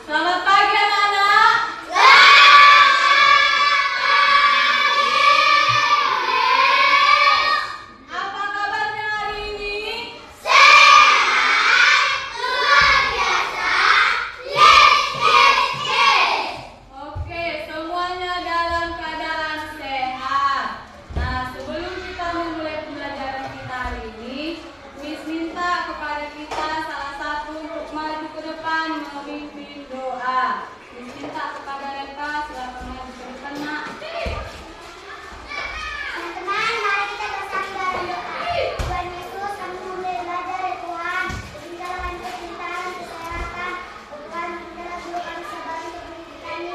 Selamat pagi anak-anak. Apa kabarnya hari ini? Sehat, luar biasa. Yes. Oke, semuanya dalam keadaan sehat. Nah, sebelum kita memulai pembelajaran kita hari ini, Miss minta kepada kita salah satu untuk maju ke depan memimpin doa. Miss minta kepada Reva, silakan maju ke depan, Nak. Teman-teman, mari kita bersama dalam doa. Tuhan Yesus, kami mulai belajar ya Tuhan. Berikanlah kami kecintaan, kesehatan. Tuhan, berikanlah dulu kami sabar untuk mengikuti kami.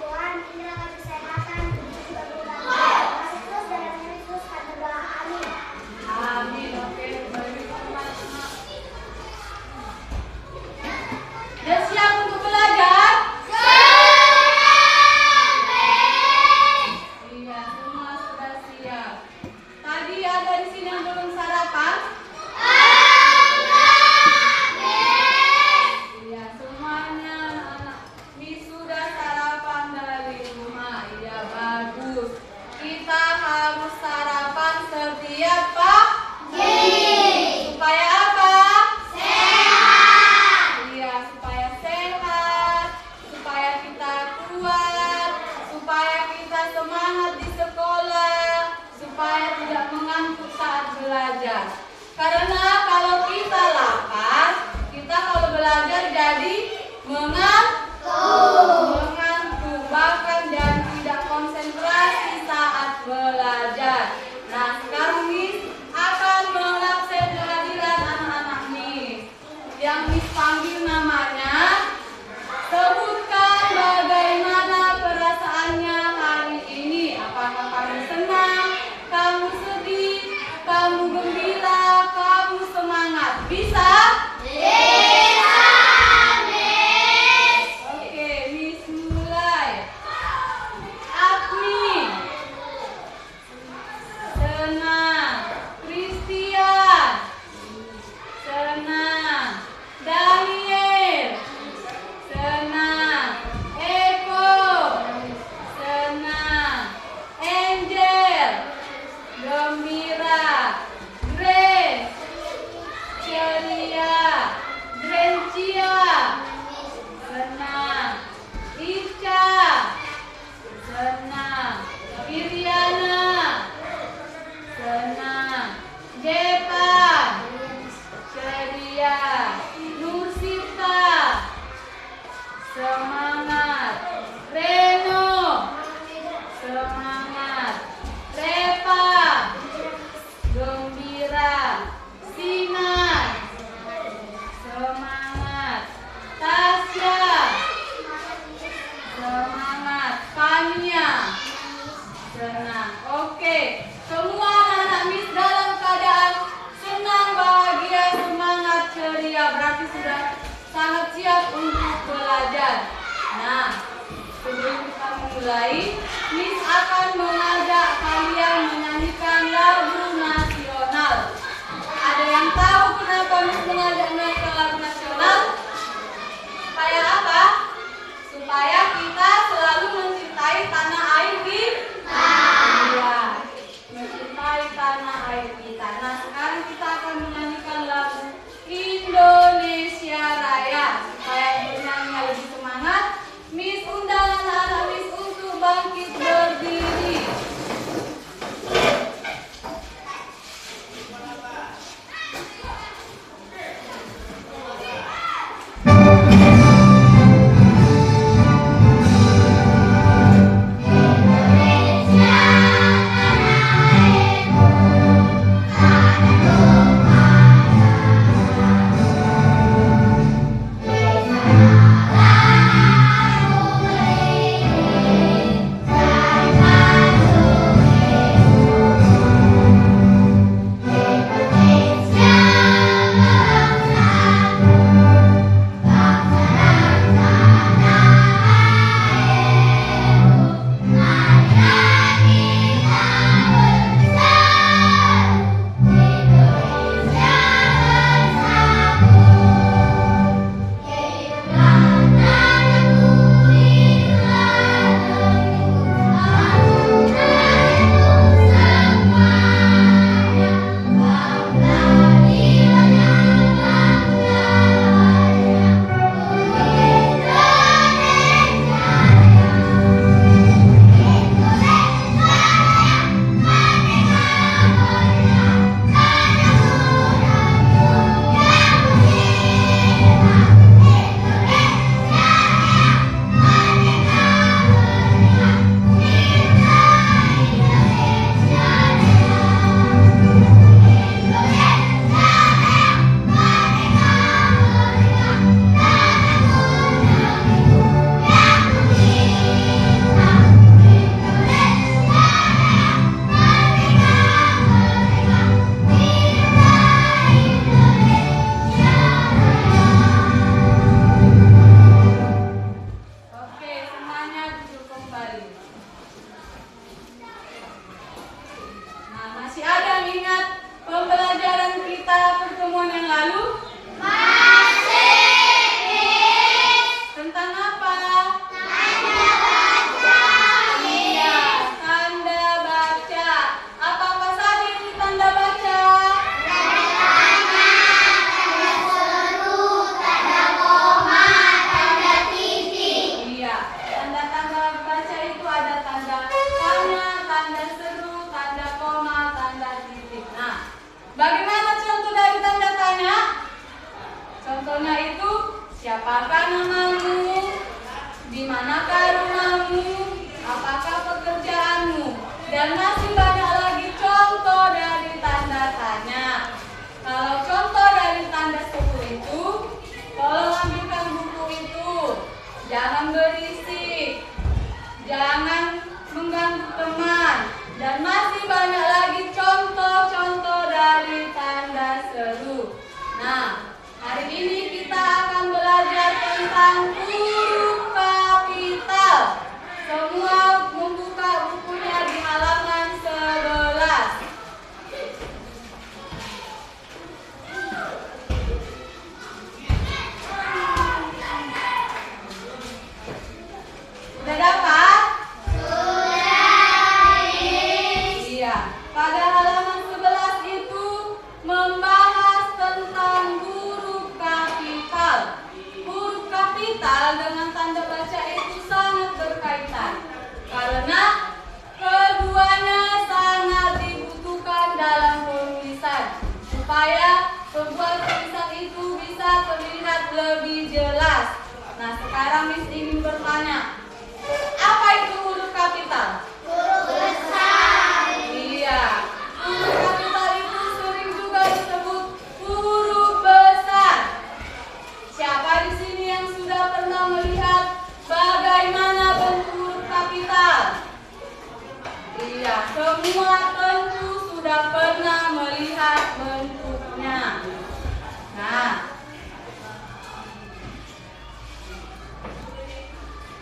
Tuhan, berikanlah kami kesehatan. Juga berdoa. Masih terus dalam nama Yesus kami berdoa. Amin. Amin. Oke, bagi teman-teman. Sudah siap untuk belajar? Iya, semua sudah siap. Tadi ada di sini yang belum sarapan? Iya, semuanya anak-anak. Miss sudah sarapan dari rumah. Iya, bagus. Kita harus sarapan setiap pagi. Supaya apa? Iya, supaya sehat, supaya kita kuat, supaya kita semangat di sekolah, supaya tidak mengantuk saat belajar. Karena kalau kita lapar, kita kalau belajar jadi mengantuk, bahkan dan tidak konsentrasi saat belajar. Nah, sekarang Miss akan mengabsen kehadiran anak-anak Miss. Yang Miss panggil namanya, sebutkan bagaimana perasaannya hari ini. Apakah kamu senang, kamu sedih, kamu gembira, kamu semangat? Bisa? Oke, Miss mulai. Agni, senang. Christian, senang. Daniel, senang. Eko, senang. Angel, gembira. Grace, ceria. Drencia, senang. Ica, senang. Iriana, senang. Jepan, ceria. Nursita, semangat. Reno, semangat. Reva, gembira. Sinan, semangat. Tasya, semangat. Fania, senang. Oke, semua anak-anak Miss dalam keadaan senang, bahagia, semangat, ceria. Berarti sudah sangat siap untuk belajar. Nah, sebelum kita memulai, Miss akan mengajak kalian menyanyikan lagu nasional. Ada yang tahu kenapa Miss mengajak menyanyikan lagu nasional? Supaya apa? Supaya kita selalu mencintai tanah air kita. Iya, mencintai tanah air kita. Nah, sekarang kita akan menyanyikan lagu Indonesia Raya. Supaya bernyanyi lebih semangat, Miss undang anak-anak Miss untuk bangkit berdiri. itu, siapakah namamu? Di manakah rumahmu? Apakah pekerjaanmu? Dan masih banyak lagi contoh dari tanda tanya. Kalau contoh dari tanda seru itu, tolong ambilkan buku itu. Jangan berisik, jangan mengganggu teman, dan masih banyak lagi contoh-contoh dari tanda seru. Nah, hari ini kita akan belajar tentang huruf kapital. Semua membuka bukunya di halaman 11. Sudah dapat? Iya. Pada halaman 11 itu membahas tentang huruf kapital. Huruf kapital dengan tanda baca itu sangat berkaitan karena keduanya sangat dibutuhkan dalam penulisan supaya sebuah tulisan itu bisa terlihat lebih jelas. Nah, sekarang Miss ingin bertanya, apa itu huruf kapital? Huruf besar. Iya, huruf kapital itu sering juga disebut huruf besar. Siapa di sini yang sudah pernah melihat bagaimana bentuk huruf kapital? Iya, semua tentu sudah pernah melihat bentuknya. Nah,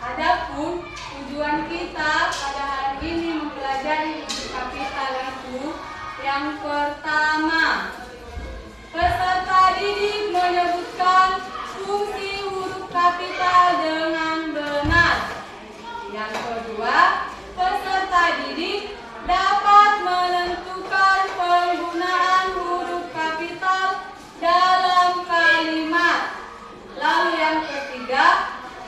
adapun tujuan kita pada hari ini mempelajari huruf kapital itu yang pertama, peserta didik menyebutkan fungsi huruf kapital dengan benar. Yang kedua, peserta didik dapat menentukan penggunaan huruf kapital dalam kalimat. Lalu yang ketiga,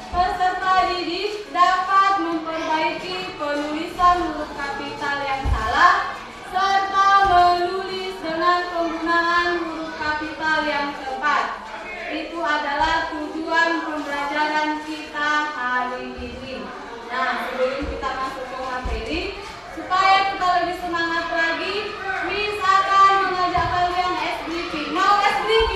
peserta didik dapat memperbaiki penulisan huruf kapital yang salah serta menulis dengan penggunaan huruf kapital yang tepat. Itu adalah tujuan pembelajaran kita hari ini. Nah, sebelum kita masuk ke materi, supaya kita lebih semangat lagi, Miss akan mengajak kalian SBK. Mau SBK?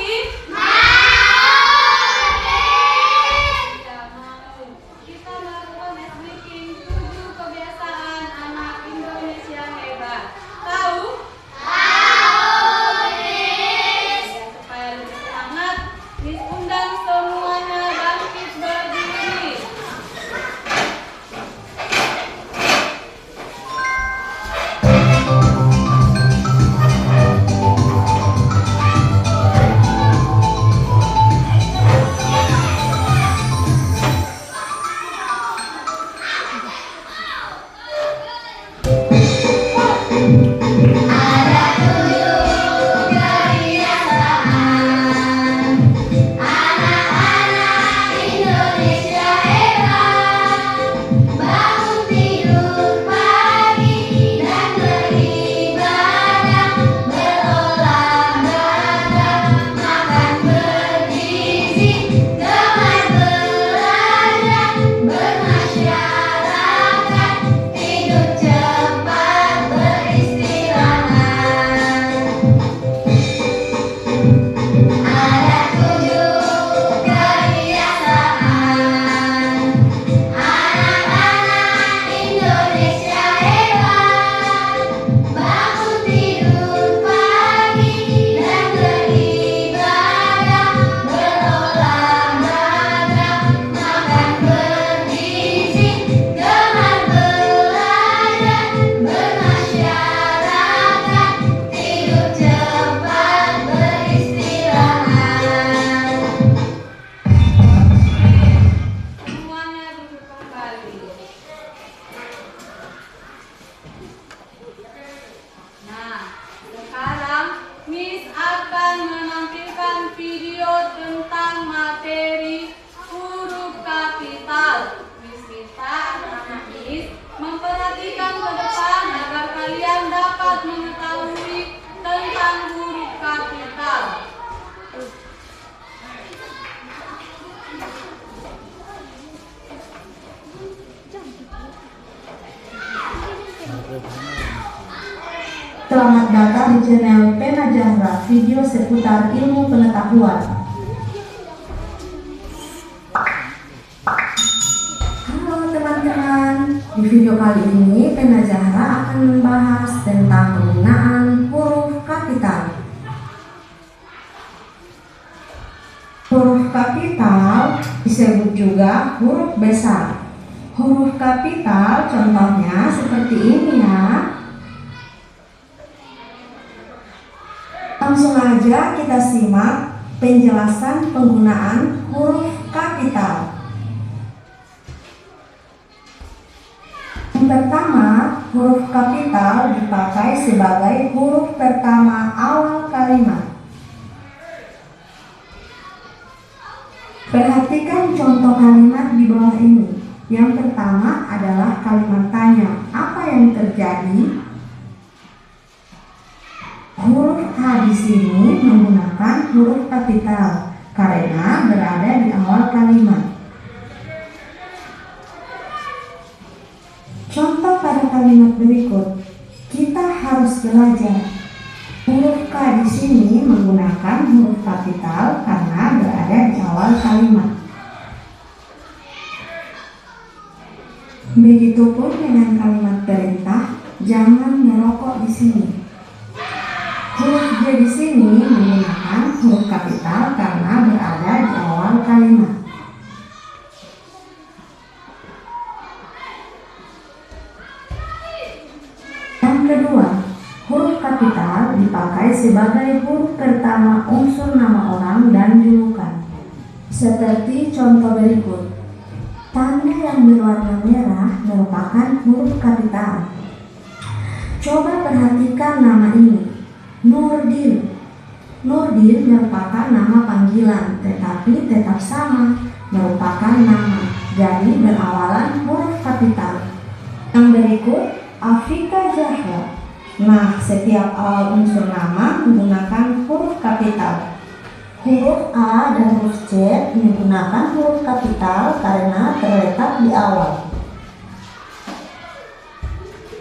Kita melakukan SBK 7 kebiasaan anak Indonesia hebat. Tahu? Ya, supaya lebih semangat, Miss undang semuanya bangkit berdiri. Selamat datang di channel Pena Zahra, video seputar ilmu pengetahuan. Halo teman-teman, di video kali ini Pena Zahra akan membahas tentang penggunaan huruf kapital. Huruf kapital disebut juga huruf besar. Huruf kapital contohnya seperti ini ya. Langsung aja kita simak penjelasan penggunaan huruf kapital. Yang pertama, huruf kapital dipakai sebagai huruf pertama awal kalimat. Perhatikan contoh kalimat di bawah ini. Yang pertama adalah kalimat tanya, apa yang terjadi? Huruf H di sini menggunakan huruf kapital karena berada di awal kalimat. Contoh pada kalimat berikut, kita harus belajar. Huruf K di sini menggunakan huruf kapital karena berada di awal kalimat. Begitupun dengan kalimat perintah, jangan merokok di sini. Huruf J di sini menggunakan huruf kapital karena berada di awal kalimat. Yang kedua, huruf kapital dipakai sebagai huruf pertama unsur nama orang dan julukan. Seperti contoh berikut. Tanda yang berwarna merah merupakan huruf kapital. Coba perhatikan nama ini. Nurdin. Nurdin merupakan nama panggilan, tetapi tetap sama, merupakan nama, jadi berawalan huruf kapital. Yang berikut, Afika Zahra. Nah, setiap awal unsur nama menggunakan huruf kapital. Huruf A dan huruf C menggunakan huruf kapital karena terletak di awal.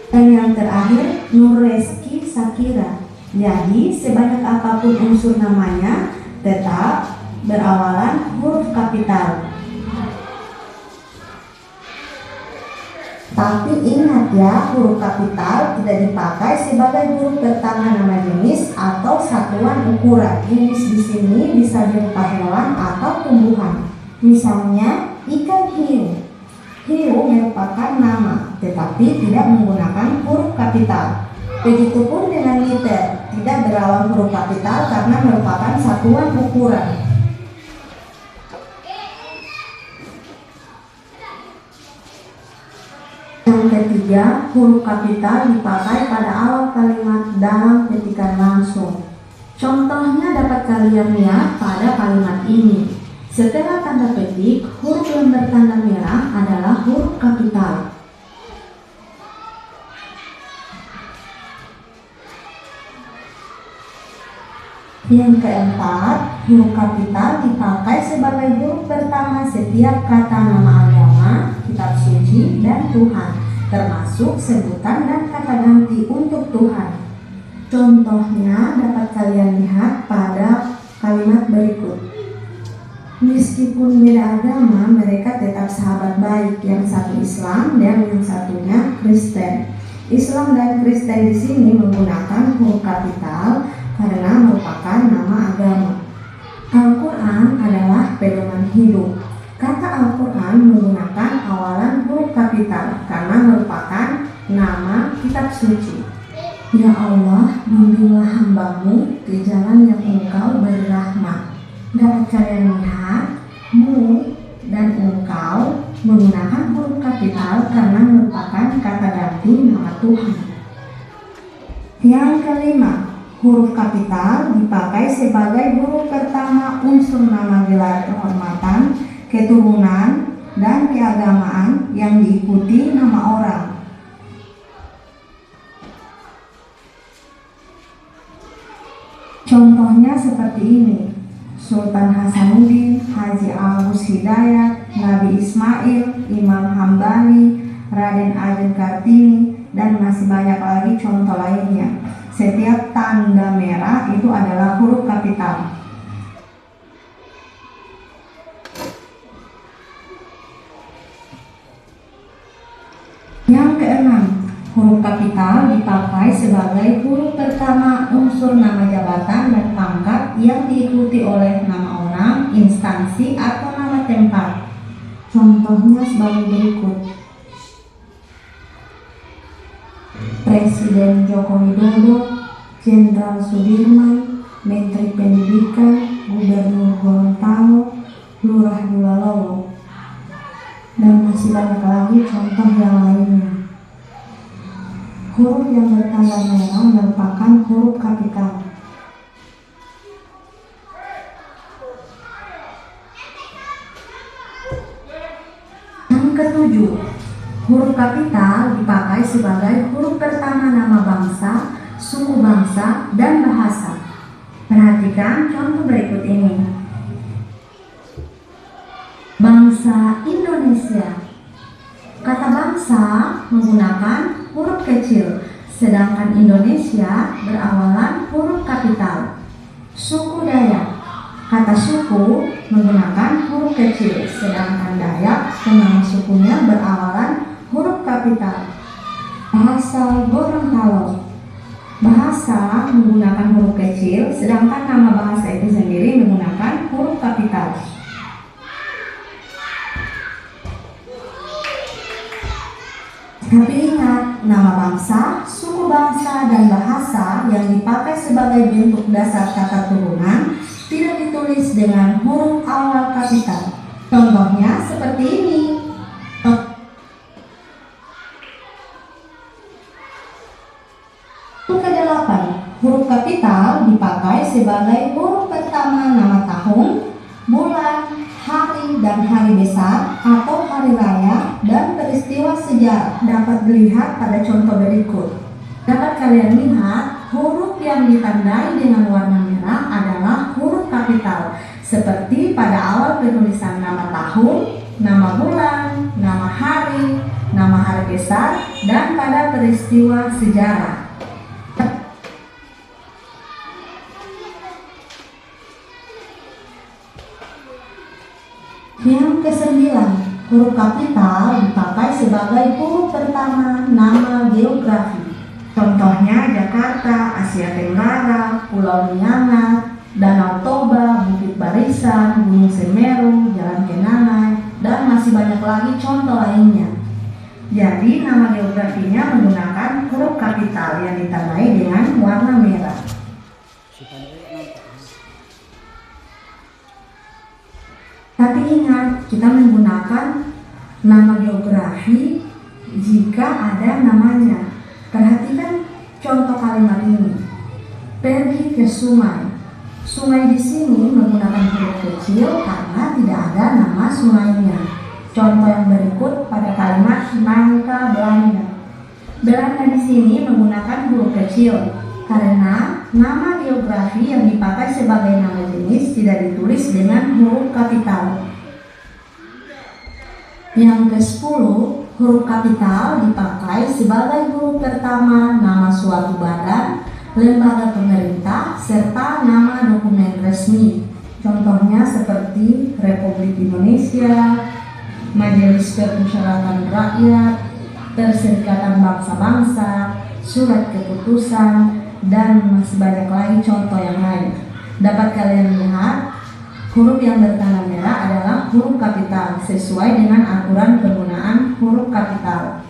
Dan yang terakhir, Nureski Sakira. Jadi, sebanyak apapun unsur namanya, tetap berawalan huruf kapital. Tapi ingat ya, huruf kapital tidak dipakai sebagai huruf pertama nama jenis atau satuan ukuran. Jenis di sini bisa berupa hewan atau tumbuhan. Misalnya, ikan hiu. Hiu merupakan nama, tetapi tidak menggunakan huruf kapital. Begitupun dengan liter, tidak berawal huruf kapital karena merupakan satuan ukuran. Yang ketiga, huruf kapital dipakai pada awal kalimat dalam petikan langsung. Contohnya dapat kalian lihat pada kalimat ini. Setelah tanda petik, huruf yang bertanda merah adalah huruf kapital. Yang keempat, huruf kapital dipakai sebagai huruf pertama setiap kata nama agama, kitab suci, dan Tuhan, termasuk sebutan dan kata ganti untuk Tuhan. Contohnya dapat kalian lihat pada kalimat berikut. Meskipun beda agama, mereka tetap sahabat baik, yang satu Islam dan yang satunya Kristen. Islam dan Kristen di sini menggunakan huruf kapital karena merupakan nama agama. Al-Quran adalah pedoman hidup. Kata Al-Quran menggunakan awalan huruf kapital karena merupakan nama kitab suci. Ya Allah, bimbinglah hamba-Mu ke jalan yang Engkau beri rahmat. Dapat kalian lihat, mu dan engkau menggunakan huruf kapital karena merupakan kata ganti nama Tuhan. Yang kelima, huruf kapital dipakai sebagai huruf pertama unsur nama gelar kehormatan, keturunan, dan keagamaan yang diikuti nama orang. Contohnya seperti ini. Sultan Hasanuddin, Haji Agus Hidayat, Nabi Ismail, Imam Hambali, Raden Ajeng Kartini, dan masih banyak lagi contoh lainnya. Setiap tanda merah itu adalah huruf kapital. Yang keenam, huruf kapital dipakai sebagai huruf pertama unsur nama jabatan dan pangkat yang diikuti oleh nama orang, instansi, atau nama tempat. Contohnya sebagai berikut. Presiden Joko Widodo, Jenderal Sudirman, Menteri Pendidikan, Gubernur Gorontalo, Lurah Bulalowo, dan masih banyak lagi contoh yang lainnya. Huruf yang bertanda merah merupakan huruf kapital. Yang ketujuh, huruf kapital dipakai sebagai huruf pertama nama bangsa, suku bangsa, dan bahasa. Perhatikan contoh berikut ini. Bangsa Indonesia. Kata bangsa menggunakan huruf kecil, sedangkan Indonesia berawalan huruf kapital. Suku Dayak. Kata suku menggunakan huruf kecil, sedangkan Dayak nama sukunya berawalan huruf kapital. Bahasa Gorontalo. Bahasa menggunakan huruf kecil, sedangkan nama bahasa itu sendiri menggunakan huruf kapital. Tapi ingat, nama bangsa, suku bangsa, dan bahasa yang dipakai sebagai bentuk dasar kata turunan tidak ditulis dengan huruf awal kapital. Contohnya seperti ini. Kedelapan, huruf kapital dipakai sebagai huruf pertama nama tahun, bulan, hari, dan hari besar atau hari raya dan peristiwa sejarah. Dapat dilihat pada contoh berikut. Dapat kalian lihat huruf yang ditandai dengan warna merah adalah huruf kapital, seperti pada awal penulisan nama tahun, nama bulan, nama hari besar, dan pada peristiwa sejarah. Yang kesembilan, huruf kapital dipakai sebagai huruf pertama nama geografi. Contohnya Jakarta, Asia Tenggara, Pulau Miangas, Danau Toba, Bukit Barisan, Gunung Semeru, Jalan Kenanga, dan masih banyak lagi contoh lainnya. Jadi nama geografinya menggunakan huruf kapital yang ditandai dengan warna merah. Tapi ingat, kita menggunakan nama geografi jika ada namanya. Perhatikan contoh kalimat ini. Pergi ke sungai. Sungai di sini menggunakan huruf kecil karena tidak ada nama sungainya. Contoh yang berikut pada kalimat nangka Belanda. Belanda di sini menggunakan huruf kecil karena nama geografi yang dipakai sebagai nama jenis tidak ditulis dengan huruf kapital. Yang ke-10, huruf kapital dipakai sebagai huruf pertama nama suatu badan, lembaga pemerintah, serta nama dokumen resmi. Contohnya seperti Republik Indonesia, Majelis Permusyawaratan Rakyat, Perserikatan Bangsa-Bangsa, Surat Keputusan, dan masih banyak lagi contoh yang lain. Dapat kalian lihat, huruf yang bertanda merah adalah huruf kapital sesuai dengan aturan penggunaan huruf kapital.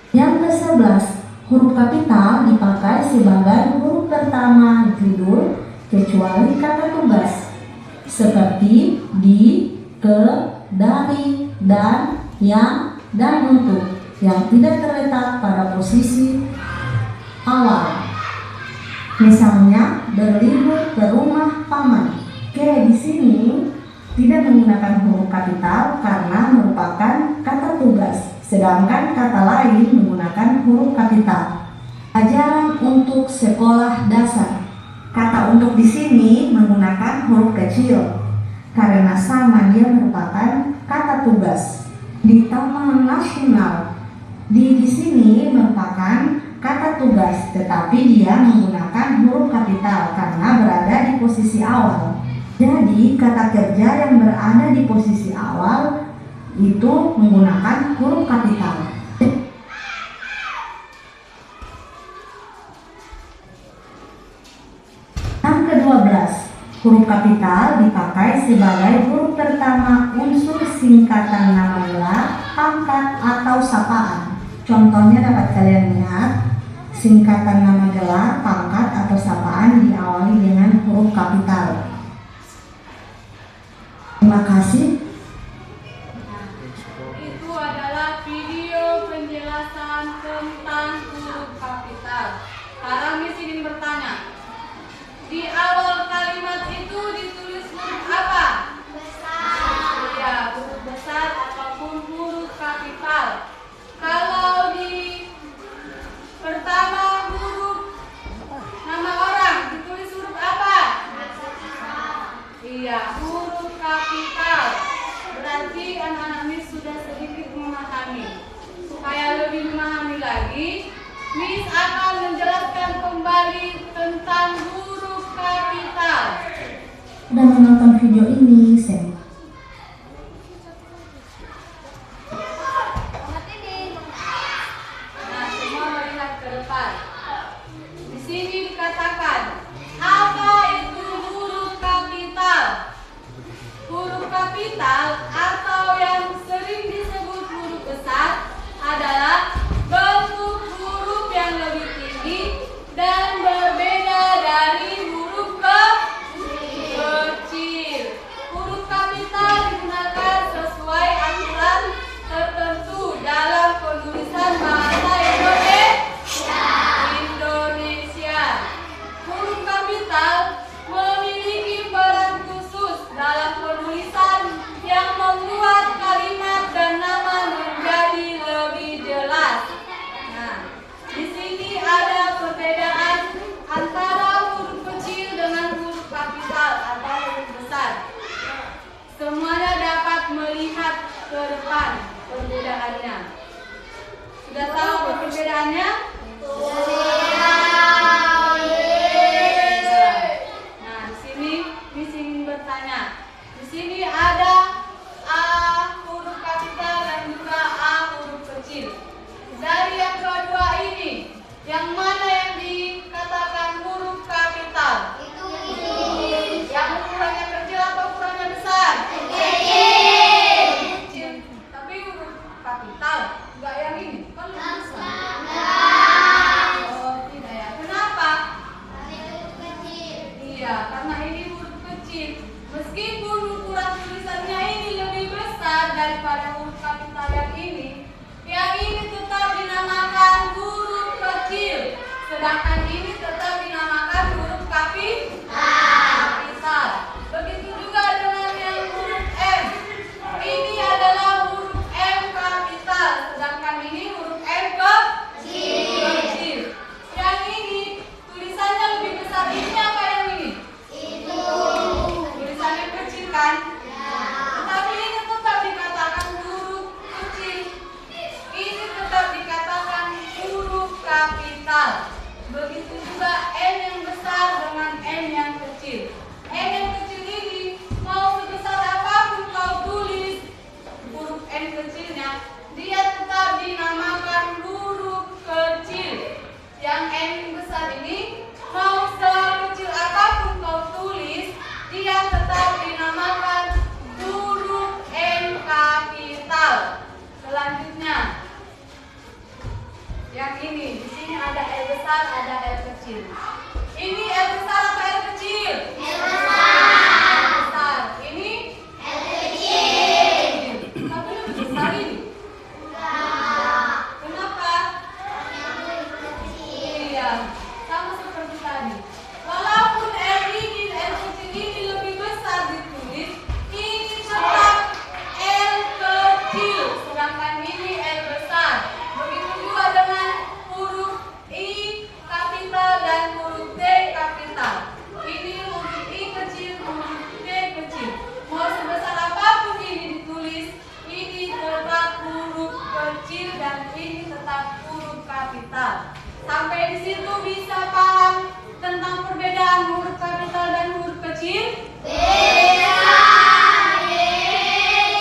Yang ke-11, huruf kapital dipakai sebagai huruf pertama judul kecuali kata tugas seperti di, ke, dari, dan, yang, dan untuk yang tidak terletak pada posisi awal. Misalnya berlibur ke rumah paman. Oke, di sini tidak menggunakan huruf kapital karena merupakan kata tugas, sedangkan kata lain menggunakan huruf kapital. Ajaran untuk sekolah dasar. Kata untuk di sini menggunakan huruf kecil. karena sama dia merupakan kata tugas. Di Taman Nasional di sini merupakan kata tugas, tetapi dia menggunakan huruf kapital karena berada di posisi awal. Jadi kata kerja yang berada di posisi awal itu menggunakan huruf kapital. Yang ke-12, huruf kapital dipakai sebagai huruf pertama unsur singkatan nama gelar, pangkat, atau sapaan. Contohnya dapat kalian lihat, singkatan nama gelar, pangkat, atau sapaan diawali dengan huruf kapital. Terima kasih. Itu adalah video penjelasan tentang huruf kapital. Sekarang Miss ingin bertanya, di awal kalimat itu ditulis huruf apa? Besar. Ya, huruf besar ataupun huruf kapital. Kalau di pertama huruf nama orang ditulis huruf apa? Iya, huruf kapital. Berarti anak-anak Miss sudah sedikit memahami. Supaya lebih memahami lagi, Miss akan menjelaskan kembali tentang huruf kapital. Sudah menonton video ini, Sen? Nah, semua melihat ke depan. Di sini dikatakan, apa itu huruf kapital? Huruf kapital atau yang sering disebut huruf besar adalah bentuk huruf yang lebih tinggi dan berbeda dari huruf kecil. Huruf kapital digunakan sesuai aturan tertentu dalam penulisan bahasa Indonesia. Huruf kapital memiliki peran khusus dalam penulisan yang membuat kalimat dan nama menjadi lebih jelas. Nah, di sini ada perbedaan antara huruf kecil dengan huruf kapital atau huruf besar. Semuanya dapat melihat ke depan perbedaannya. Sudah tahu perbedaannya? Nah, di sini Miss ingin bertanya. Di sini ada A huruf kapital dan juga A huruf kecil. Dari yang kedua ini, yang mana yang dikatakan huruf kapital? Itu ini. Yang ukurannya kecil atau ukurannya besar? Kecil. Kecil. Tapi huruf kapital enggak yang ini, kan lebih besar. Oh, tidak ya. Kenapa? Iya, karena ini huruf kecil. Meskipun ukuran tulisannya ini lebih besar daripada huruf kapital yang ini tetap dinamakan huruf kecil. Sedangkan ini tetap dinamakan huruf kapital. Begitu juga dengan yang huruf M. Ini adalah huruf M kapital, sedangkan ini huruf M kecil. Yang ini tulisannya lebih besar, ini apa yang ini? Itu. Tulisannya kecil kan? Tetapi ini tetap dikatakan huruf kecil. Ini tetap dikatakan huruf kapital. Begitu juga N yang besar dengan N yang kecil. N yang kecil ini mau sebesar apapun kau tulis huruf N kecilnya, dia tetap dinamakan huruf kecil. Yang N besar ini mau sekecil apapun kau tulis, dia tetap dinamakan huruf N kapital. Selanjutnya, yang ini, di sini ada L besar, ada L kecil. Ini L besar atau L kecil? L besar. Ini L kecil. tapi lebih besar ini. Kenapa? Iya, sama seperti tadi. Walaupun L kecil ini lebih besar ditulis, ini tetap L kecil, sedangkan ini L besar. Begitu juga dengan huruf I kapital dan huruf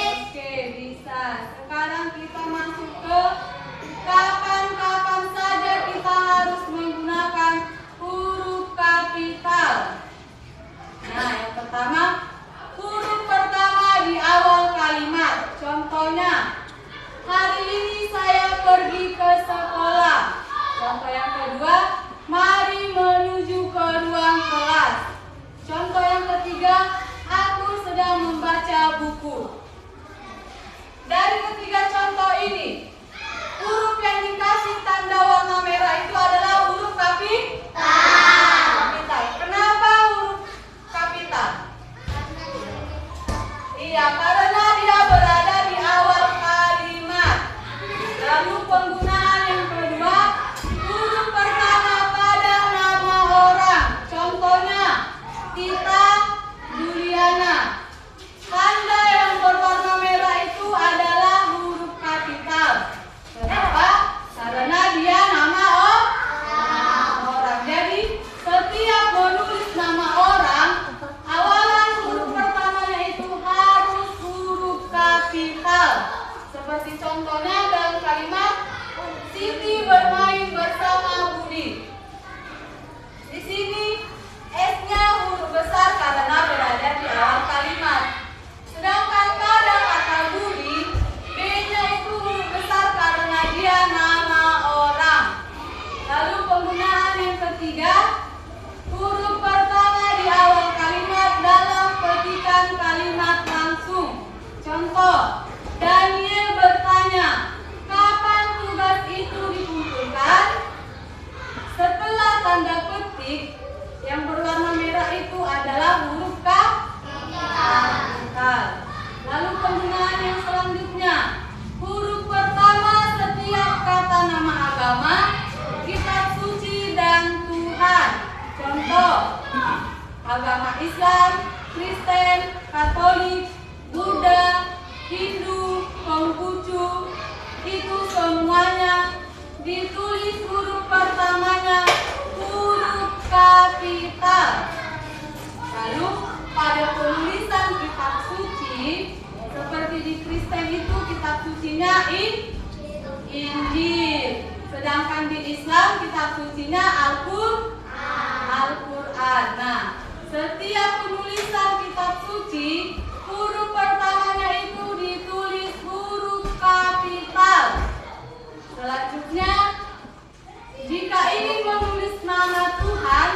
Oke, bisa. Sekarang kita masuk ke kapan-kapan saja kita harus menggunakan huruf kapital. Nah, yang pertama, huruf pertama di awal kalimat. Contohnya, hari ini saya pergi ke sekolah. Contoh yang kedua, mari menuju ke ruang kelas. Contoh yang ketiga, aku sedang membaca buku. Dari ketiga contoh ini, huruf yang dikasih tanda warna merah itu adalah huruf kapital. Kenapa huruf kapital? Iya, karena dia berada di awal kalimat. Lalu penggunaan yang kedua, huruf pertama pada nama orang. Contohnya, Tita Juliana. Tanda yang berwarna merah itu adalah huruf kapital. Kenapa? Karena dia nama orang. Jadi, setiap menulis nama orang, awalan huruf pertamanya itu harus huruf kapital. Seperti contohnya dalam kalimat, Siti bermain bersama Budi. Di sini S-nya huruf besar karena berada di awal kalimat. Sedangkan pada kata Budi, B-nya itu huruf besar karena dia nama orang. Lalu penggunaan yang ketiga, huruf pertama di awal kalimat dalam petikan kalimat langsung. Contoh, Daniel bertanya, kapan tugas itu dikumpulkan? Setelah tanda petik, yang berwarna merah itu adalah huruf kapital. Lalu penggunaan yang selanjutnya, huruf pertama setiap kata nama agama, kitab suci dan Tuhan. Contoh, agama Islam, Kristen, Katolik, Buddha, Hindu, Konghucu, itu semuanya ditulis huruf pertamanya huruf kapital. Lalu pada penulisan kitab suci, seperti di Kristen itu kitab sucinya Injil. Sedangkan di Islam kitab sucinya Al-Quran. Nah, setiap penulisan kitab suci, huruf pertamanya itu ditulis huruf kapital. Selanjutnya, jika ingin menulis nama Tuhan,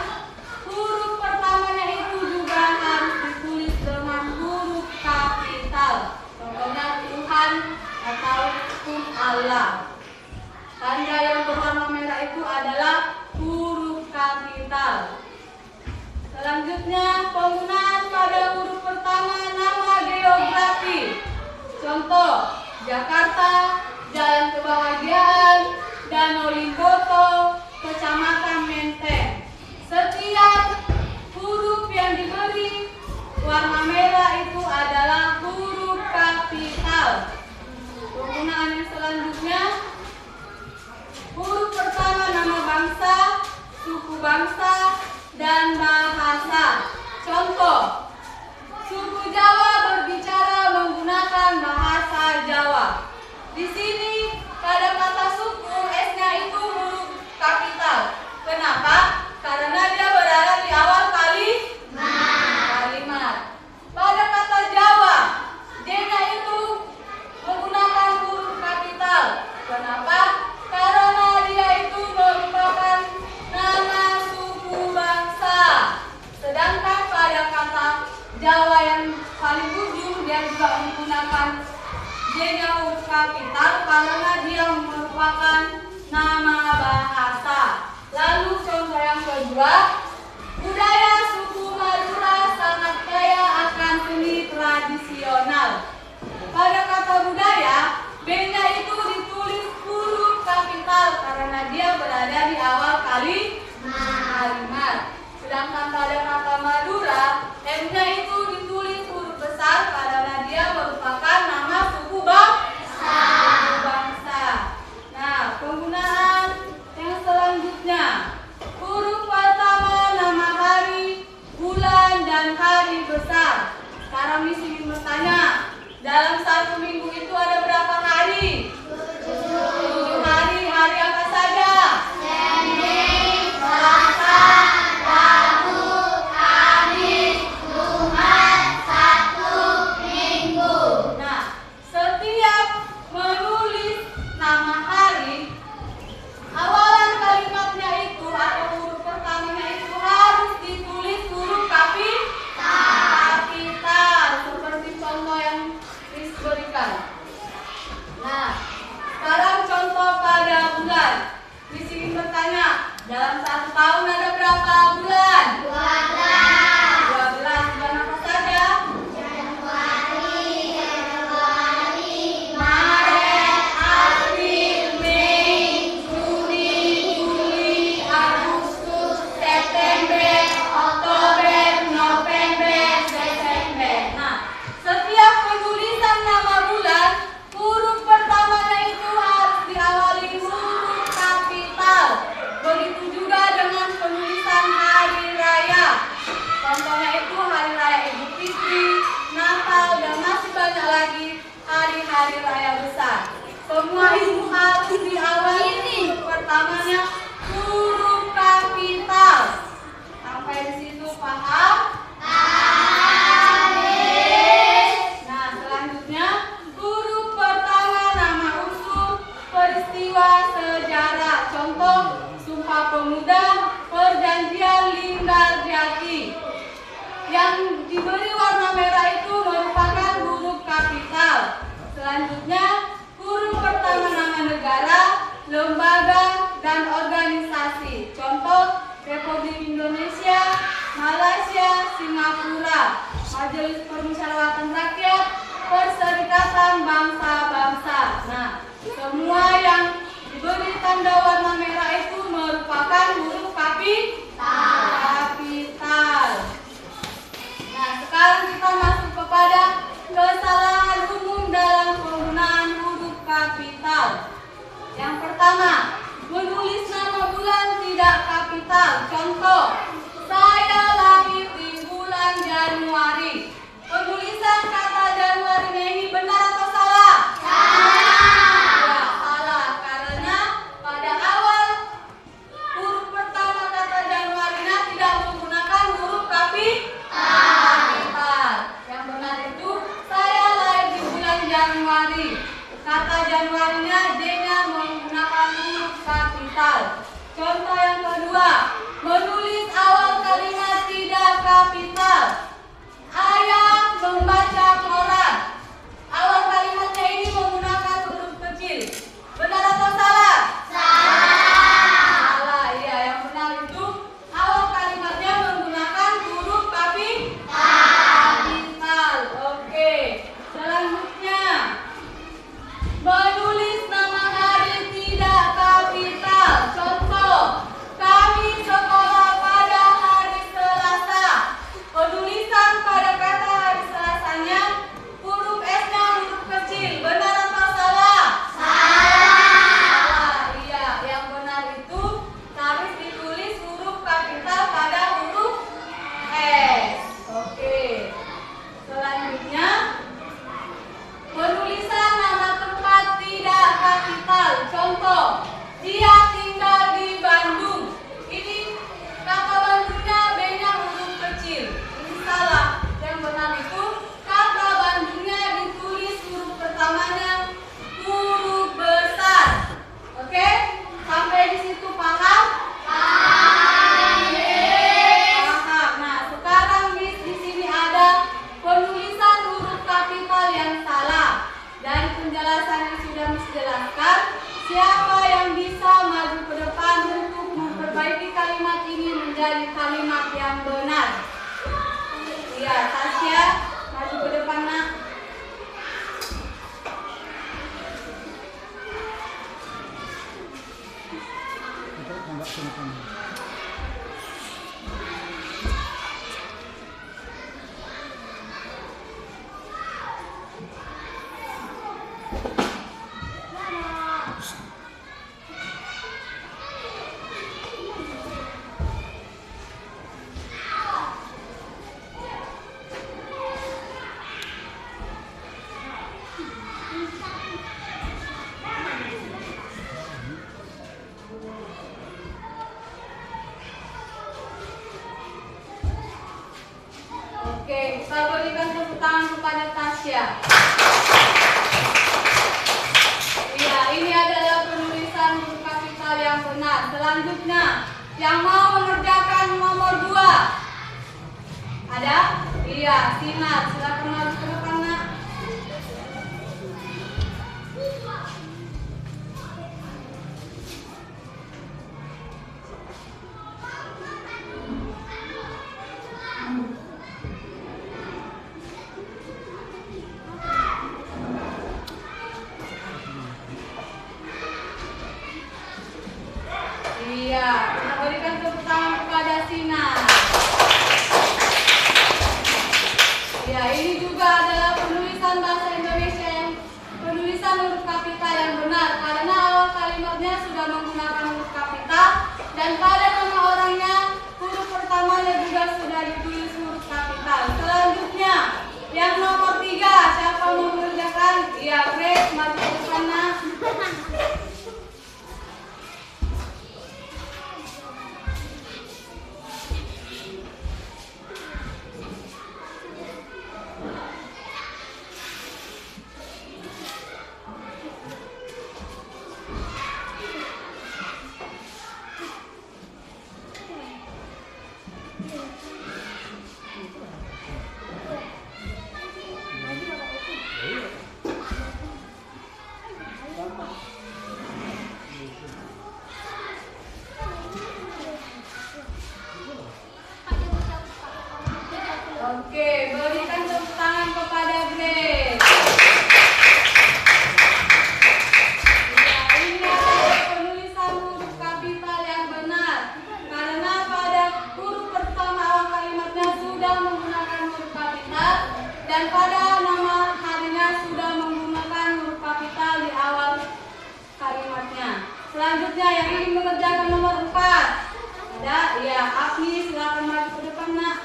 huruf pertamanya itu juga harus ditulis dengan huruf kapital. Contohnya Tuhan atau Allah. Tanda yang berwarna merah itu adalah huruf kapital. Selanjutnya, penggunaan pada huruf pertama nama geografi. Contoh, Jakarta, Jalan Kebahagiaan, Danau Limboto, Kecamatan Menteng. Setiap huruf yang diberi warna merah itu adalah huruf kapital. Penggunaan yang selanjutnya, huruf pertama nama bangsa, suku bangsa, dan bahasa. Contoh, suku Jawa berbicara menggunakan bahasa Jawa. Di sini pada kata suku, S-nya itu huruf kapital. Kenapa? Karena dia berada di awal kalimat. Pada kata Jawa, J-nya itu menggunakan huruf kapital. Kenapa? Karena dia itu merupakan nama suku bangsa. Sedangkan pada kata Jawa yang paling ujung, dia juga menggunakan J-nya huruf kapital karena dia merupakan nama bahasa. Lalu contoh yang kedua, budaya suku Madura sangat kaya akan seni tradisional. Pada kata budaya, B-nya itu ditulis huruf kapital karena dia berada di awal kalimat. Sedangkan pada kata Madura, M-nya itu ditulis huruf besar karena dia merupakan nama suku bangsa. Nah, penggunaan Sekarang Miss ingin bertanya, dalam satu minggu itu ada berapa hari? 7 hari. Hari apa saja? Senin, Selasa, Rabu, Kamis, Jumat, Sabtu, Minggu. Nah, setiap menulis nama hari, awalan kalimatnya itu atau huruf pertamanya itu harus ditulis huruf kapital seperti contoh yang diberikan. Nah, sekarang contoh pada bulan. Miss ingin bertanya, dalam 1 tahun ada berapa bulan? 12. 12 bulan apa saja? Maret, April, Mei, Juni, Juli, Agustus, September, Oktober, November, Desember. Nah, setiap penulisan nama bulan, huruf pertamanya itu harus diawali huruf kapital. Begitu juga dengan penulisan hari raya. Contohnya itu hari raya Idul Fitri, Natal, dan masih banyak lagi hari-hari raya besar. Semua itu harus diawali huruf pertamanya huruf kapital. Sampai di situ paham? Nah, selanjutnya huruf pertama nama unsur peristiwa sejarah. Contoh Sumpah Pemuda, Perjanjian Linggarjati. Yang diberi warna merah itu merupakan huruf kapital. Selanjutnya huruf pertama nama negara, lembaga, dan organisasi. Contoh Republik Indonesia, Malaysia, Singapura, Majelis Permusyawaratan Rakyat, Perserikatan Bangsa-Bangsa. Nah, semua yang diberi tanda warna merah itu merupakan huruf kapital. Nah, sekarang kita masuk kepada kesalahan umum dalam penggunaan huruf kapital. Yang pertama, menulis nama bulan tidak kapital. Contoh, saya lahir di bulan Januari. Penulisan kata Januari ini benar atau salah? Ya, salah. Karena pada awal huruf pertama kata Januarinya tidak menggunakan huruf kapital. Yang benar itu saya lahir di bulan Januari. Kata Januarinya D-nya menggunakan huruf kapital. Contoh yang kedua, menulis awal kalimat tidak kapital. Ayah membaca koran. Awal kalimatnya ini menggunakan huruf kecil. Benar atau salah? Salah. Iya, yang benar itu awal kalimatnya menggunakan huruf kapital. Oke. Selanjutnya, menulis nama hari tidak kapital. Contoh, kami sekolah pada hari Selasa. Penulisan pada kata hari Selasanya huruf S-nya huruf kecil. Benar atau salah? Salah. Iya, yang benar itu harus ditulis huruf kapital pada huruf S. Oke. Selanjutnya, penulisan nama tempat tidak kapital. Contoh, dia tinggal di Bandung. Ini kata Bandungnya B-nya huruf kecil. Ini salah. Yang benar itu kata Bandungnya ditulis huruf pertamanya huruf besar. Oke? Sampai di situ paham? Paham. Nah, sekarang Miss di sini ada penulisan huruf kapital yang salah. Dari penjelasan yang sudah Miss jelaskan, siapa yang bisa maju ke depan untuk memperbaiki kalimat ini menjadi kalimat yang benar? Iya, Tasya, maju ke depan, Nak. Kita berikan tepuk tangan kepada Tasya. Iya, ini adalah penulisan huruf kapital yang benar. Selanjutnya, yang mau mengerjakan nomor 2. Ada? Iya, Sinar. Silakan maju ke depan, Nak. Iya, kita berikan tepuk tangan kepada Sinar. Ya, ini juga adalah penulisan bahasa Indonesia yang penulisan huruf kapital yang benar karena awal kalimatnya sudah menggunakan huruf kapital dan pada nama orangnya huruf pertamanya juga sudah ditulis huruf kapital. Selanjutnya, yang nomor 3, siapa mau mengerjakan? Iya, Grace, maju ke sana. Oke, berikan tepuk tangan kepada Grace. Ya, ini adalah penulisan huruf kapital yang benar karena pada huruf pertama awal kalimatnya sudah menggunakan huruf kapital dan pada nama harinya sudah menggunakan huruf kapital di awal kalimatnya. Selanjutnya yang ingin mengerjakan nomor 4. Ada? Ya, Agni, silakan maju ke depan, Nak.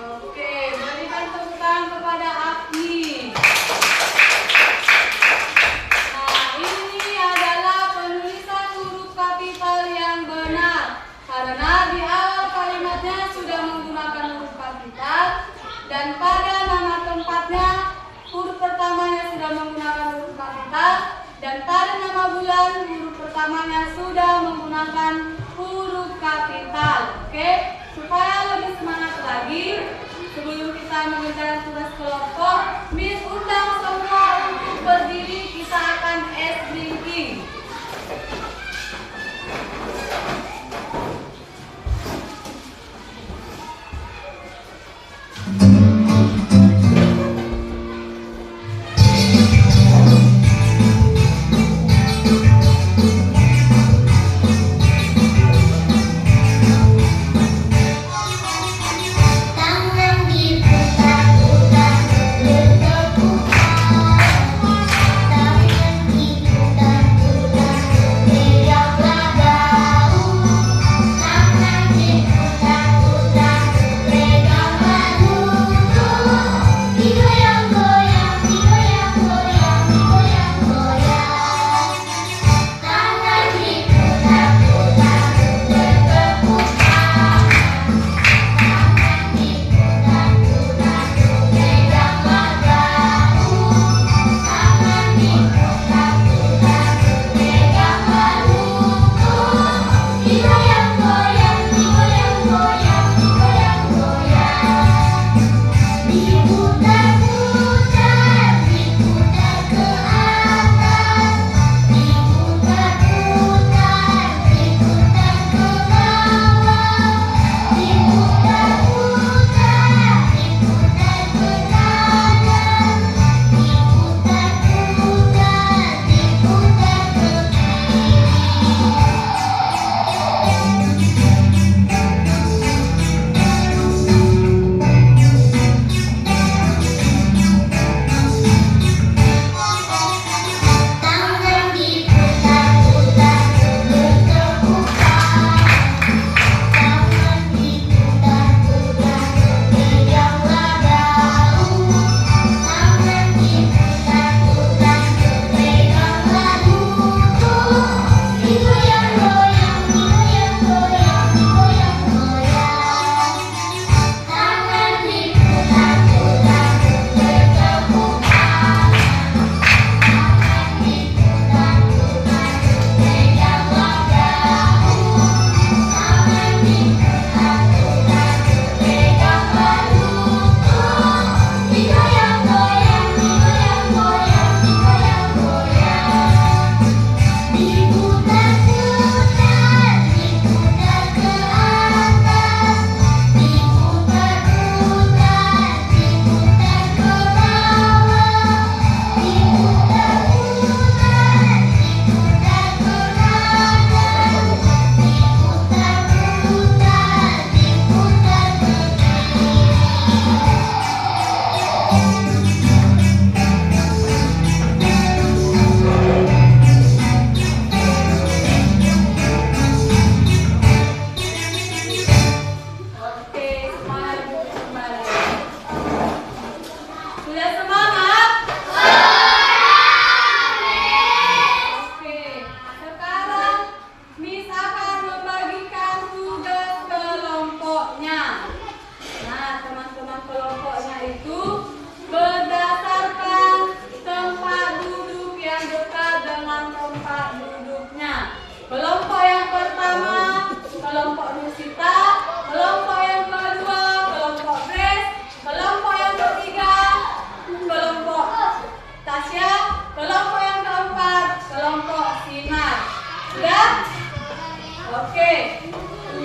Oke, berikan tepuk tangan kepada Agni. Nah, ini adalah penulisan huruf kapital yang benar karena di awal kalimatnya sudah menggunakan huruf kapital dan pada nama tempatnya huruf pertamanya sudah menggunakan huruf kapital dan pada nama bulan huruf pertamanya sudah menggunakan huruf kapital. Oke, supaya lebih semangat lagi, sebelum kita mengerjakan tugas kelompok, Miss undang semua untuk berdiri, kita akan ice drinking. Tangan diputar-putar.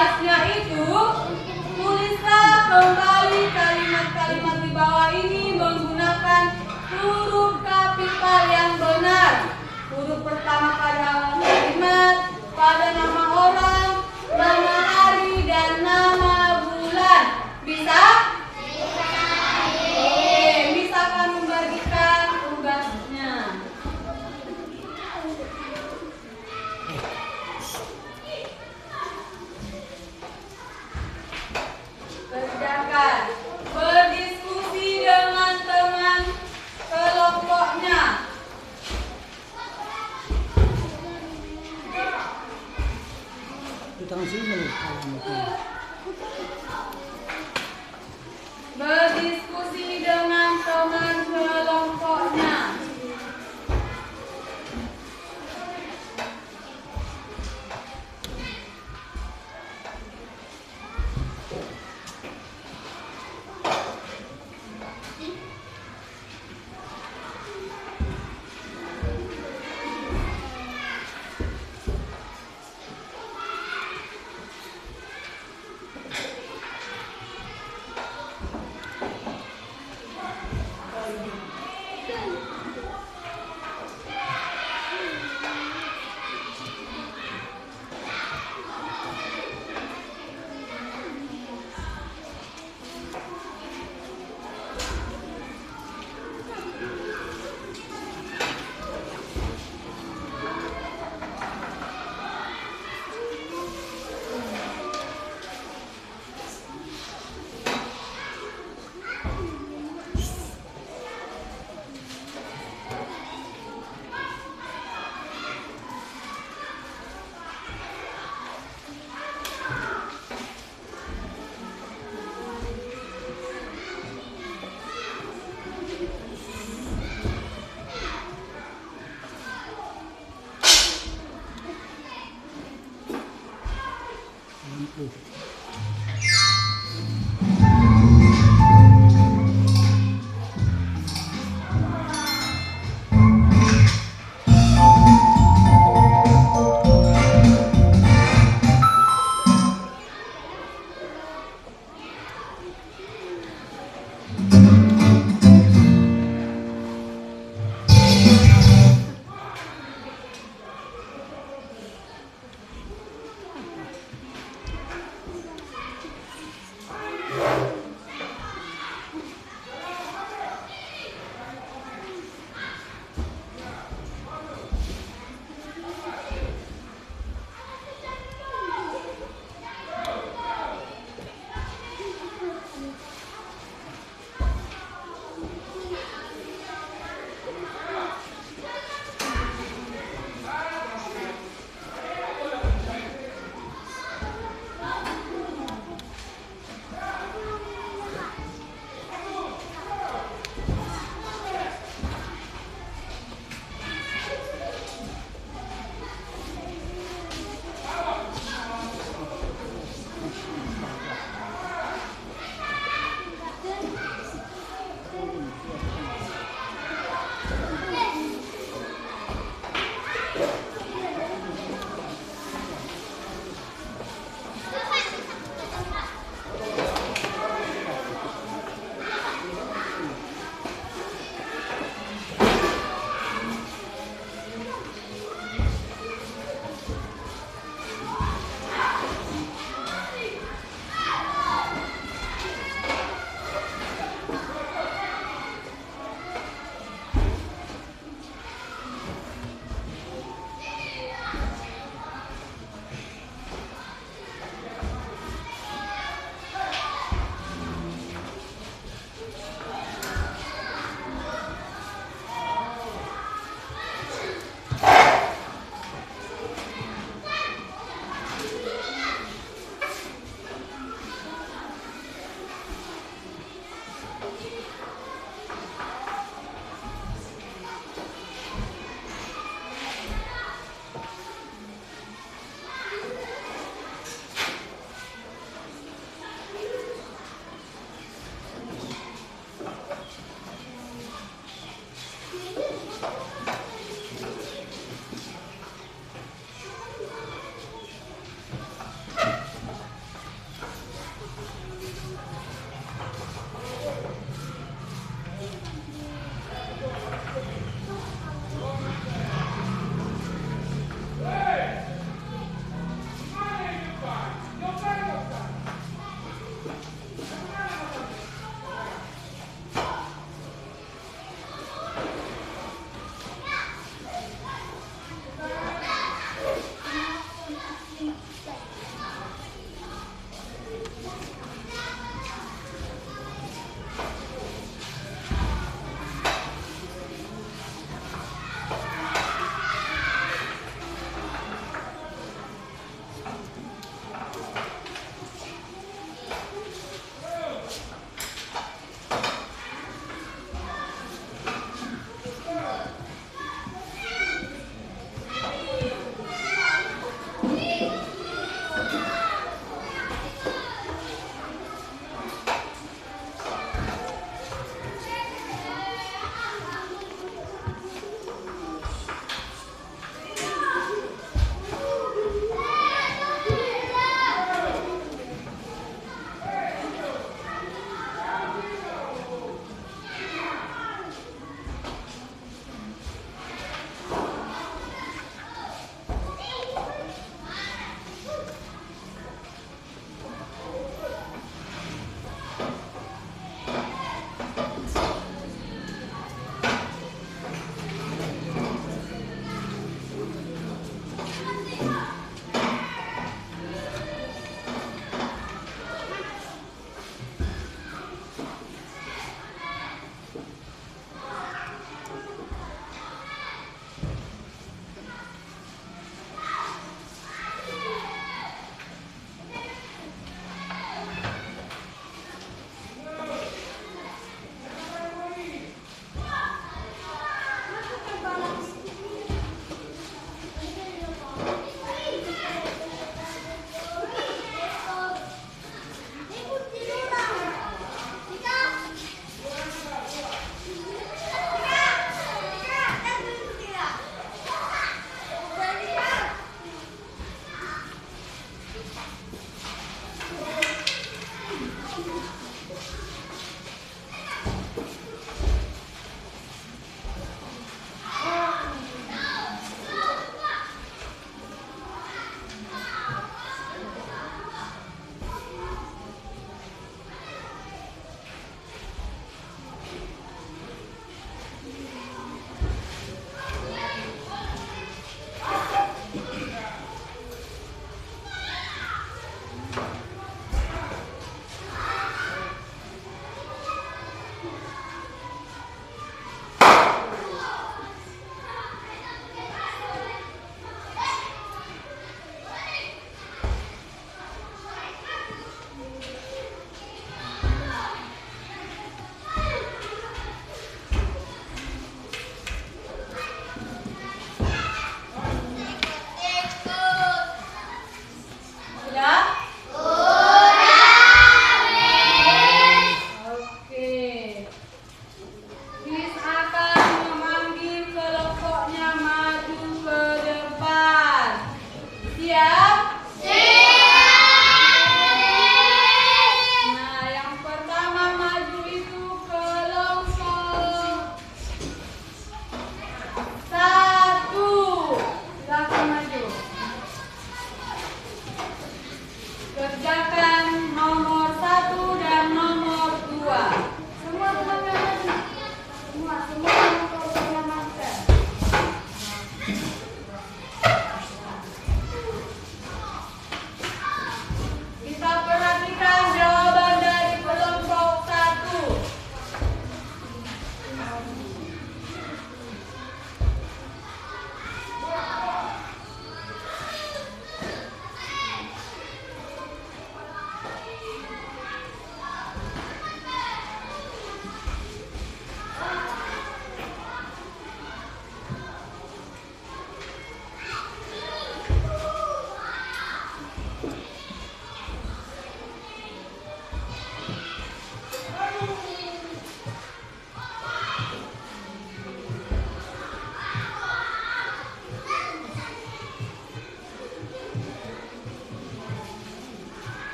Tugasnya itu, tulislah kembali kalimat-kalimat di bawah ini menggunakan huruf kapital yang benar. Huruf pertama pada awal kalimat, pada nama orang, nama hari, dan nama bulan. Bisa? Oke, misalkan membagikan tugasnya. Kerjakan. Berdiskusi dengan teman kelompoknya. Berdiskusi dengan teman kelompoknya.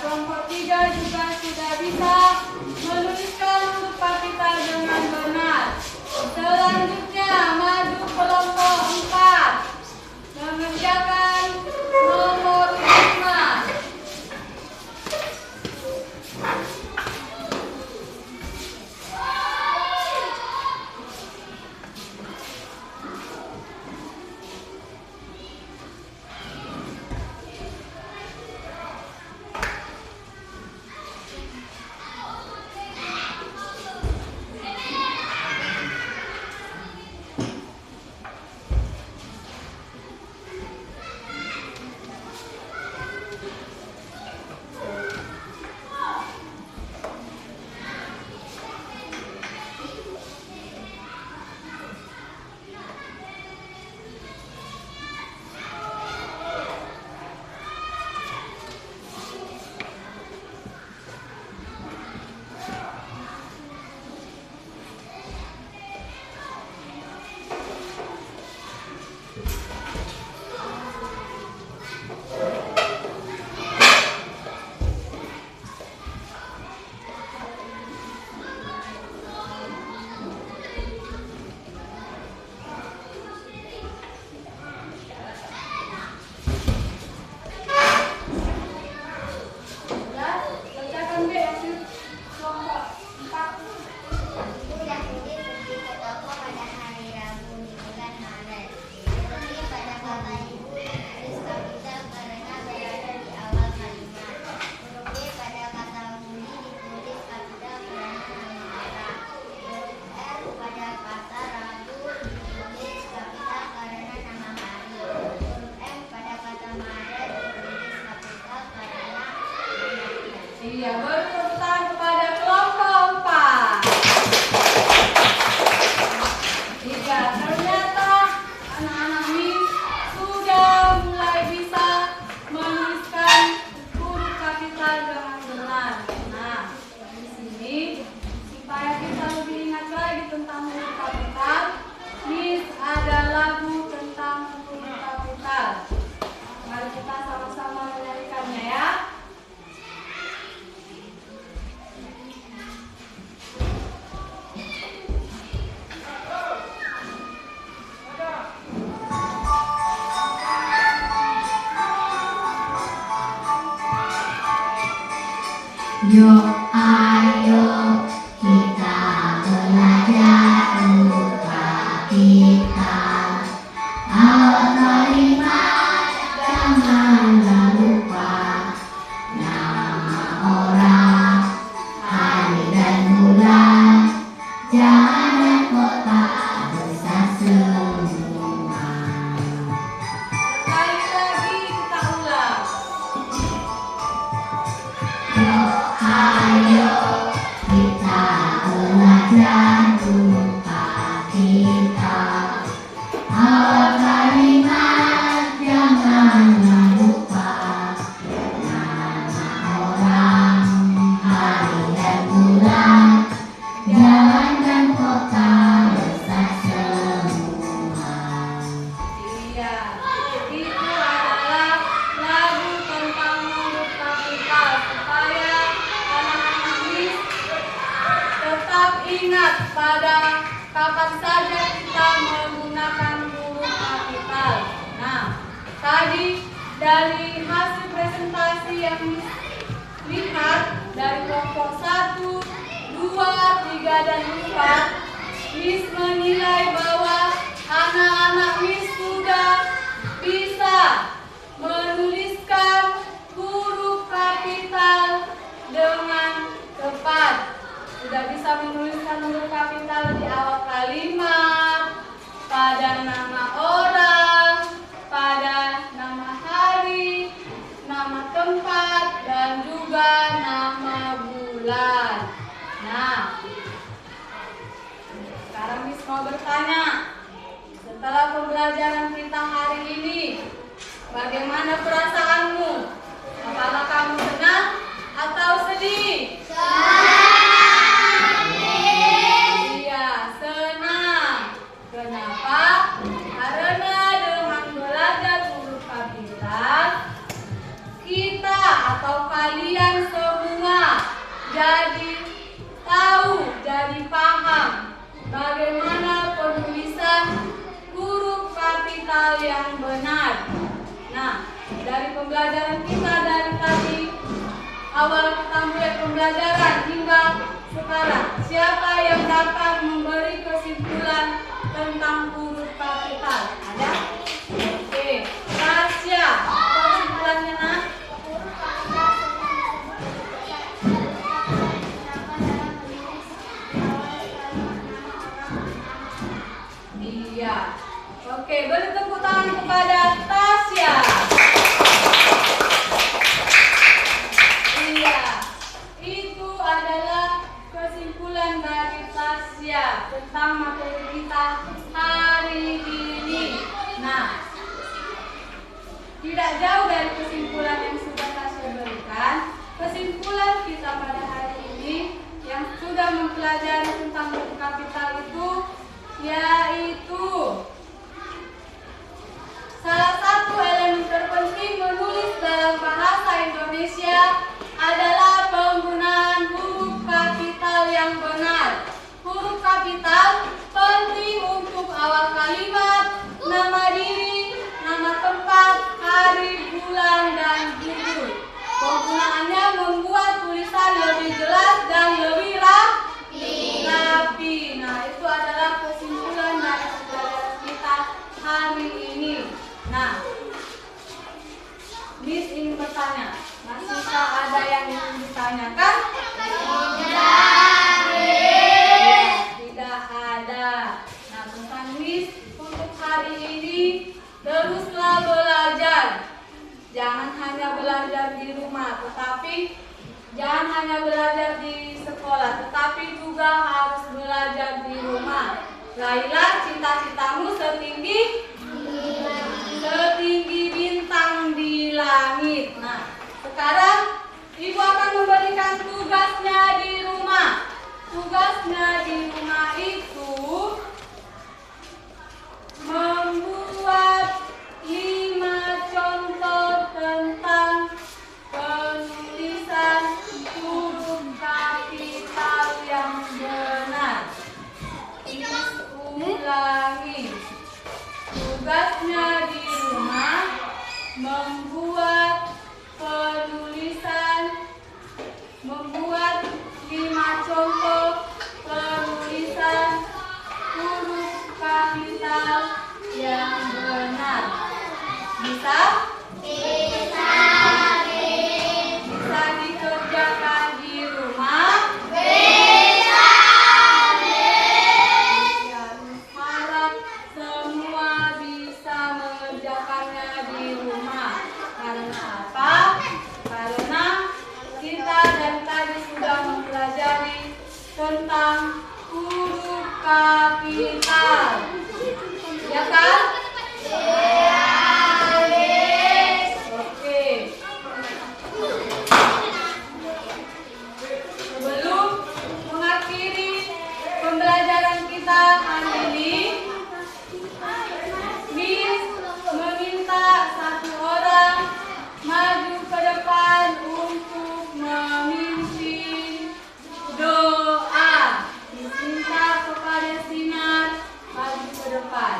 kelompok 3 juga sudah bisa menuliskan huruf kapital dengan benar. Selanjutnya maju kelompok 4 mengerjakan nomor 5. Iya, bertepuk tangan kepada kelompok 4. Jika ternyata anak-anak Miss sudah mulai bisa menuliskan huruf kapital dengan benar. Nah, di sini supaya kita lebih ingat lagi tentang huruf kapital, Miss ada lagu tentang huruf kapital. Mari kita sama-sama menyanyikannya ya. Yuk ayo kita belajar huruf kapital. Awal kalimat janganlah lupa nama orang, hari dan bulan, jangan kota besar semua. Sekali lagi kita ulang. Yuk ayo kita belajar huruf kapital. Awal kalimat janganlah lupa nama orang, hari dan bulan, jangan kota besar semua. Iya, itu adalah lagu tentang huruf kapital supaya anak-anak Miss tetap ingat pada kapan saja kita menggunakan huruf kapital. Nah, tadi dari hasil presentasi yang Miss lihat dari kelompok 1, 2, 3, dan 4, Miss menilai bahwa anak-anak Miss sudah bisa menuliskan huruf kapital dengan tepat. Sudah bisa menuliskan huruf kapital di awal kalimat, pada nama orang, pada nama hari, nama tempat, dan juga nama bulan. Nah, sekarang Miss mau bertanya, setelah pembelajaran kita hari ini, bagaimana perasaanmu? Apakah kamu senang atau sedih? Iya, senang. Kenapa? Karena dengan belajar huruf kapital, kita atau kalian semua jadi tahu, jadi paham bagaimana penulisan huruf kapital yang benar. Nah, dari pembelajaran kita dari tadi, awal kita mulai pembelajaran hingga sekarang, siapa yang dapat memberi kesimpulan tentang huruf kapital? Ada? Oke, Tasya, kesimpulannya nak? Iya. Oke, beri tepuk tangan kepada Tasya. Iya, itu adalah kesimpulan dari Tasya tentang materi kita hari ini. Nah, tidak jauh dari kesimpulan yang sudah Tasya berikan. Kesimpulan kita pada hari ini yang sudah mempelajari tentang huruf kapital itu yaitu salah satu elemen terpenting menulis dalam bahasa Indonesia adalah penggunaan huruf kapital yang benar. Huruf kapital penting untuk awal kalimat, nama diri, nama tempat, hari, bulan, dan judul. Penggunaannya membuat tulisan lebih jelas dan lebih rapi. Nah, itu adalah kesimpulan dari pembelajaran kita hari ini. Nah, Miss ingin bertanya, masihkah ada yang ingin ditanyakan? Tidak ada. Nah, pesan Miss untuk hari ini, teruslah belajar. Jangan hanya belajar di rumah, tetapi jangan hanya belajar di sekolah, tetapi juga harus belajar di rumah. Raihlah cita-citamu setinggi bintang di langit. Nah, sekarang Ibu akan memberikan tugasnya di rumah. Tugasnya di rumah itu membuat 5 contoh tentang penulisan huruf kapital yang benar. Ulangi. Tugasnya di rumah membuat 5 contoh penulisan huruf kapital yang benar. Bisa? Bisa dikerjakan di rumah? Harap semua bisa mengerjakannya di rumah. Karena apa? Karena kita dari tadi sudah mempelajari tentang huruf kapital. Ya kan? Oke. Sebelum mengakhiri pembelajaran kita hari ini, Miss meminta satu orang maju ke depan untuk memimpin doa. Miss minta kepada Sinar maju ke depan.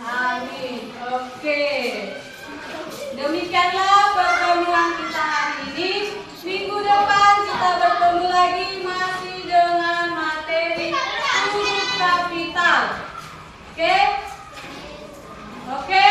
Amin. Oke. Demikianlah pertemuan kita hari ini. Minggu depan kita bertemu lagi masih dengan materi huruf kapital. Oke? Oke?